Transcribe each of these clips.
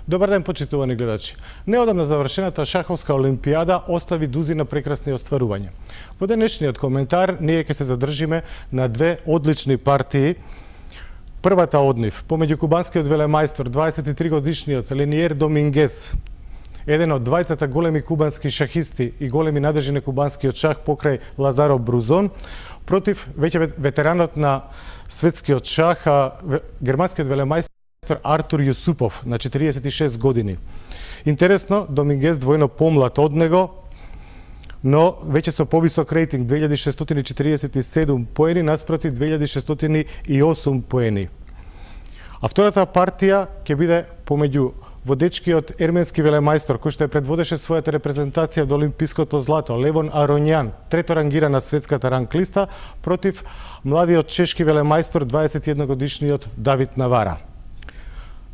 Добар ден, почитувани гледачи. Неодамна завршената шаховска олимпијада остави дузина прекрасни остварувања. Во денешниот коментар ние ќе се задржиме на две одлични партии. Првата од нив, помеѓу кубанскиот велемајстор, 23 годишниот Лениер Домингес, еден од двајцата големи кубански шахисти и големи надежи на кубанскиот шах покрај Лазаро Брузон, против веќе ветеранот на светскиот шах, германскиот велемајстор Артур Јусупов на 46 години. Интересно, Домингес двојно помлад од него, но веќе со повисок рейтинг 2647 поени наспроти 2608 поени. А втората партија ќе биде помеѓу водечкиот ерменски велемајстор кој што ја предводеше својата репрезентација до олимпиското злато Левон Ароњан, трето рангира на светската ранглиста, против младиот чешки велемајстор 21 годишниот Давид Навара.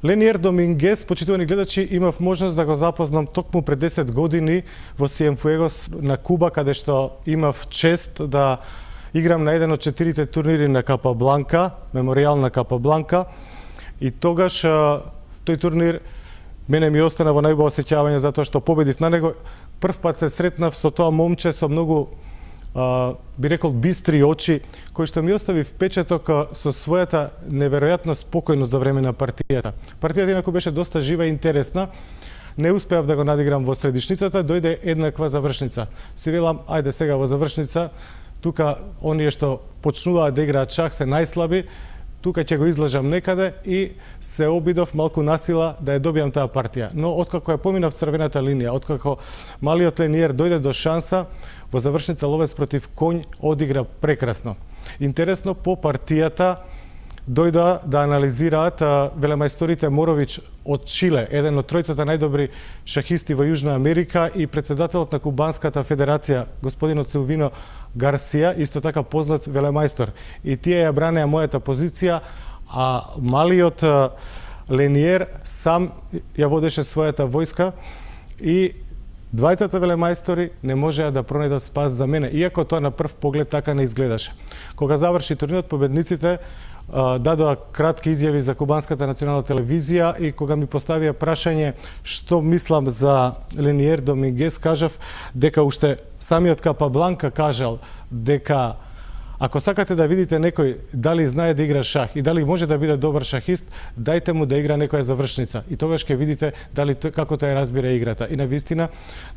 Лениер Домингес, почитувани гледачи, имав можност да го запознам токму пред 10 години во Сиенфуегос на Куба, каде што имав чест да играм на еден од 4 турнири на Капабланка, меморијал на Капабланка, и тогаш тој турнир мене ми остана во најубаво сеќавање затоа што победив на него. Прв пат се сретнав со тоа момче со многу би рекол бистри очи, кој што ми остави впечаток со својата неверојатна спокојност за време на партијата. Партијата инаку беше доста жива и интересна. Не успеав да го надиграм во средишницата, дојде еднаква завршница. Си велам, ајде сега во завршница, тука оние што почнуваат да играат шах се најслаби, тука ќе го излажам некаде и се обидов малку насила да ја добијам таа партија. Но откако ја поминав црвената линија, откако малиот Лениер дојде до шанса, во завршница ловец против коњ одигра прекрасно. Интересно, по партијата дојда да анализираат велемајсторите Морович од Чиле, еден од тројцата најдобри шахисти во Јужна Америка и председателот на Кубанската федерација, господинот Силвино Гарсија, исто така познат велемајстор. И тие ја бранеа мојата позиција, а малиот Лениер сам ја водеше својата војска и двајцата велемајстори не можеа да пронајдат спас за мене, иако тоа на прв поглед така не изгледаше. Кога заврши турнирот, победниците дадоа кратки изјави за Кубанската национална телевизија и кога ми поставија прашање што мислам за Лениер Домингес, кажав дека уште самиот Капабланка кажал дека ако сакате да видите некој дали знае да игра шах и дали може да биде добар шахист, дајте му да игра некоја завршница и тогаш ќе видите дали како тој разбира играта. И навистина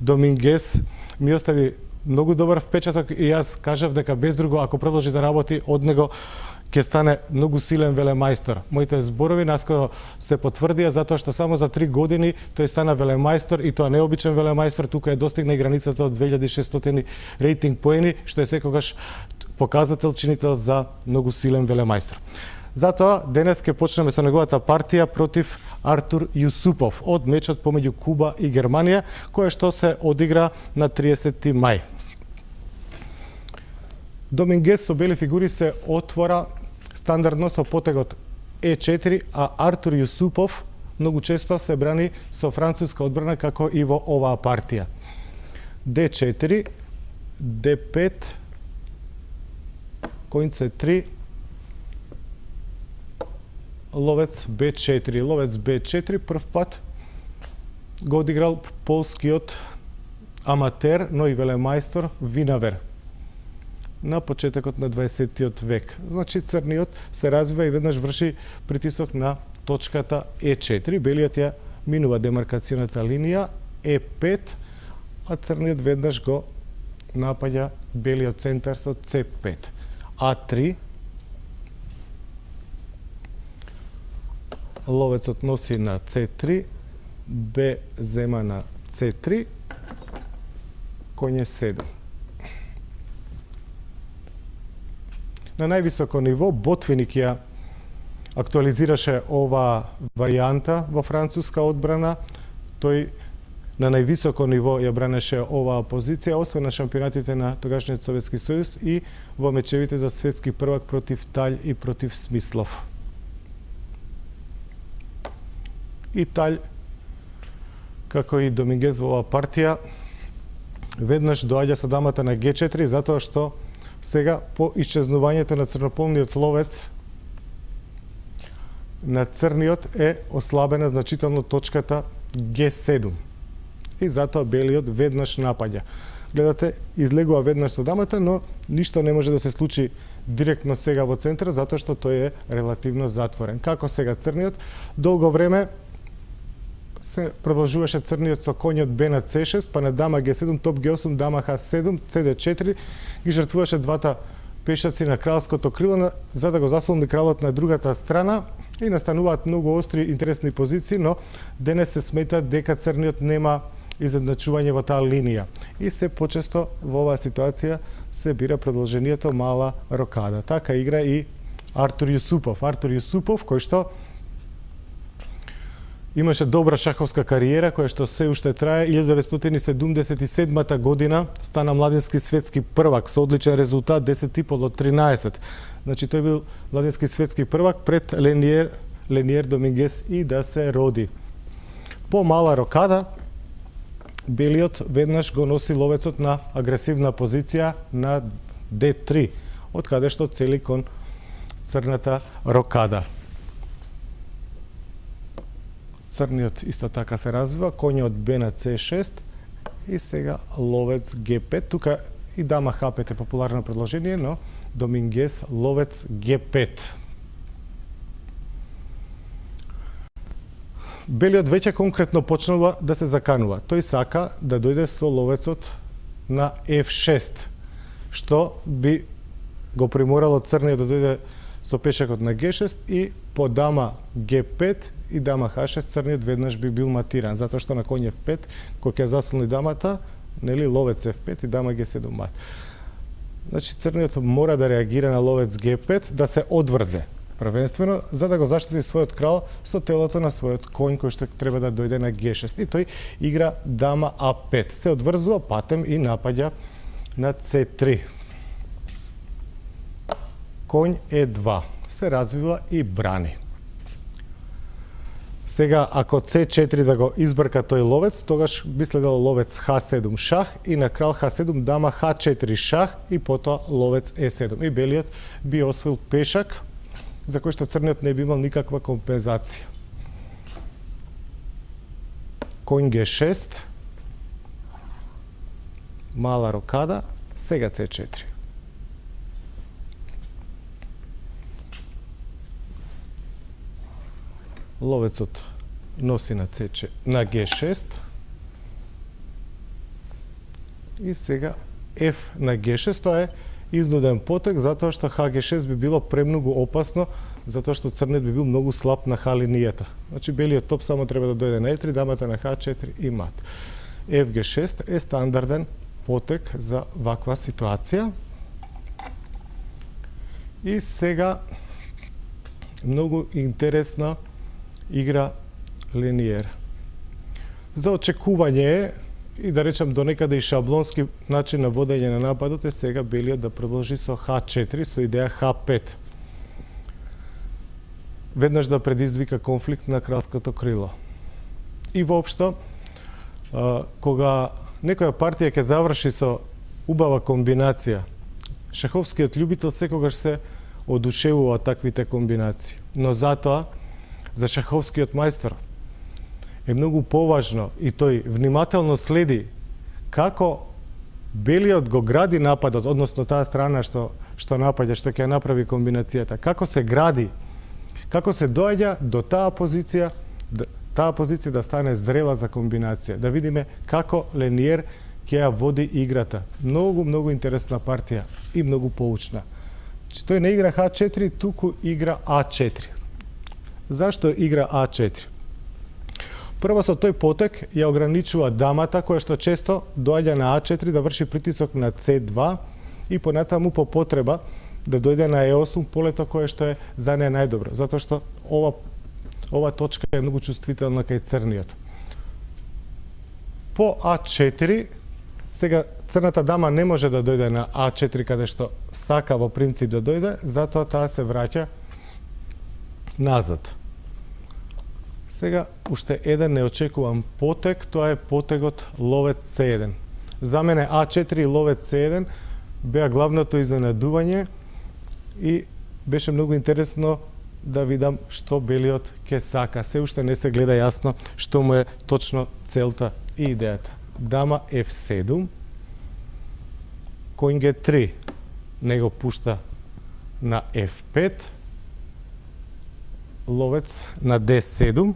Домингес ми остави многу добар впечаток и јас кажав дека без друго ако продолжи да работи од него ќе стане многу силен велемајстор. Моите зборови наскоро се потврдија затоа што само за 3 години тој стана велемајстор и тоа необичен велемајстор, тука е достигна и границата од 2600 рейтинг поени, што е секогаш показател, чинител за многу силен велемајстор. Затоа денес ќе почнеме со неговата партија против Артур Јусупов од мечот помеѓу Куба и Германија, која што се одигра на 30 мај. Домингес со бели фигури се отвора стандардно со потегот Е4, а Артур Јусупов многу често се брани со француска одбрана како и во оваа партија. Д4, Д5, коњ С3, ловец Б4. Ловец Б4 прв пат го одиграл полскиот аматер, но и велемајстор Винавер на почетокот на 20-тиот век. Значи црниот се развива и веднаш врши притисок на точката Е4, белиот ја минува демаркационата линија Е5, а црниот веднаш го напаѓа белиот центар со С5. А3, ловецот носи на С3, Б зема на С3, коњ Е7. На највисоко ниво Ботвиник ја актуализираше оваа варијанта во француска одбрана. Тој на највисоко ниво ја бранеше оваа позиција, освен на шампионатите на тогашниот Советски сојуз и во мечевите за светски првак против Талј и против Смислов. И Талј, како и Домингес во оваа партија, веднаш доаѓа со дамата на Г4, затоа што сега по исчезнувањето на црнополниот ловец на црниот е ослабена значително точката G7. И затоа белиот веднаш напаѓа. Гледате, излегува веднаш со дамата, но ништо не може да се случи директно сега во центарот, затоа што тој е релативно затворен. Како сега црниот? Долго време се продолжуваше црниот со коњот Б на C6, па на дама G7, топ G8, дама H7, CD4, ги жртвуваше двата пешаци на кралското крило, за да го заслони кралот на другата страна и настануваат многу остри интересни позиции, но денес се смета дека црниот нема изедначување во таа линија. И се почесто во оваа ситуација се бира продолжението мала рокада. Така игра и Артур Јусупов. Артур Јусупов, кој што имаше добра шаховска кариера, која што се уште трае. 1977 година стана младински светски првак со одличен резултат 10,5 од 13. Значи тој бил младински светски првак пред Лениер Домингес и да се роди. По мала рокада белиот веднаш го носи ловецот на агресивна позиција на D3, од каде што цели кон црната рокада. Црниот исто така се развива, коњот Б на C6 и сега ловец G5. Тука и дама H5 е популарно предложение, но Домингес ловец G5. Белиот веќе конкретно почнува да се заканува. Тој сака да дојде со ловецот на F6, што би го приморало црниот да дојде со пешакот на G6 и по дама G5 и дама H6 црниот веднаш би бил матиран, затоа што на коњ F5, кој ќе заслони дамата, нели ловец F5 и дама G7 мат. Значи црниот мора да реагира на ловец G5, да се одврзе првенствено, за да го заштити својот крал со телото на својот коњ кој што треба да дојде на G6. И тој игра дама A5. Се одврзува патем и напаѓа на C3. Коњ E2. Се развива и брани. Сега, ако C4 да го избрка тој ловец, тогаш би следело ловец H7 шах и на крал H7 дама H4 шах и потоа ловец E7. И белиот би освоил пешак, за кој што црниот не би имал никаква компензација. Коњ G6, мала рокада, сега C4. Ловецот носи на G6 и сега F на G6, тоа е изнуден потек, затоа што HG6 би било премногу опасно, затоа што црниот би бил многу слаб на H линијата. Значи белиот топ само треба да дојде на E3, дамата на H4 и мат. FG6 е стандарден потек за ваква ситуација. И сега многу интересна игра Лениер. За очекување е и да речем до некаде и шаблонски начин на водење на нападот е сега белиот да продолжи со H4 со идеја H5. Веднаш да предизвика конфликт на кралското крило. И воопшто, кога некоја партија ќе заврши со убава комбинација, шаховскиот љубител секогаш се одушевува од таквите комбинации. Но затоа, за шаховскиот мајстор е многу поважно и тој внимателно следи како белиот го гради нападот, односно таа страна што напаѓа, што ќе направи комбинацијата, како се гради, како се доаѓа до таа позиција да стане зрела за комбинација. Да видиме како Лениер ќе ја води играта. Многу интересна партија и многу поучна. Тој не игра H4, туку игра A4. Зашто игра A4? Прво со тој потек ја ограничува дамата, која што често доаѓа на A4 да врши притисок на C2 и понатаму по потреба да дојде на E8 полето кое што е за неја најдобро, затоа што ова точка е многу чувствителна кај црниот. По A4, сега црната дама не може да дојде на A4 каде што сака во принцип да дојде, затоа таа се враќа назад. Сега уште еден неочекуван потек, тоа е потегот ловец C1. За мене A4 и ловец C1 беа главното изненадување и беше многу интересно да видам што белиот ќе сака. Се уште не се гледа јасно што му е точно целта и идејата. Дама F7, конј G3 него пушта на F5, ловец на D7,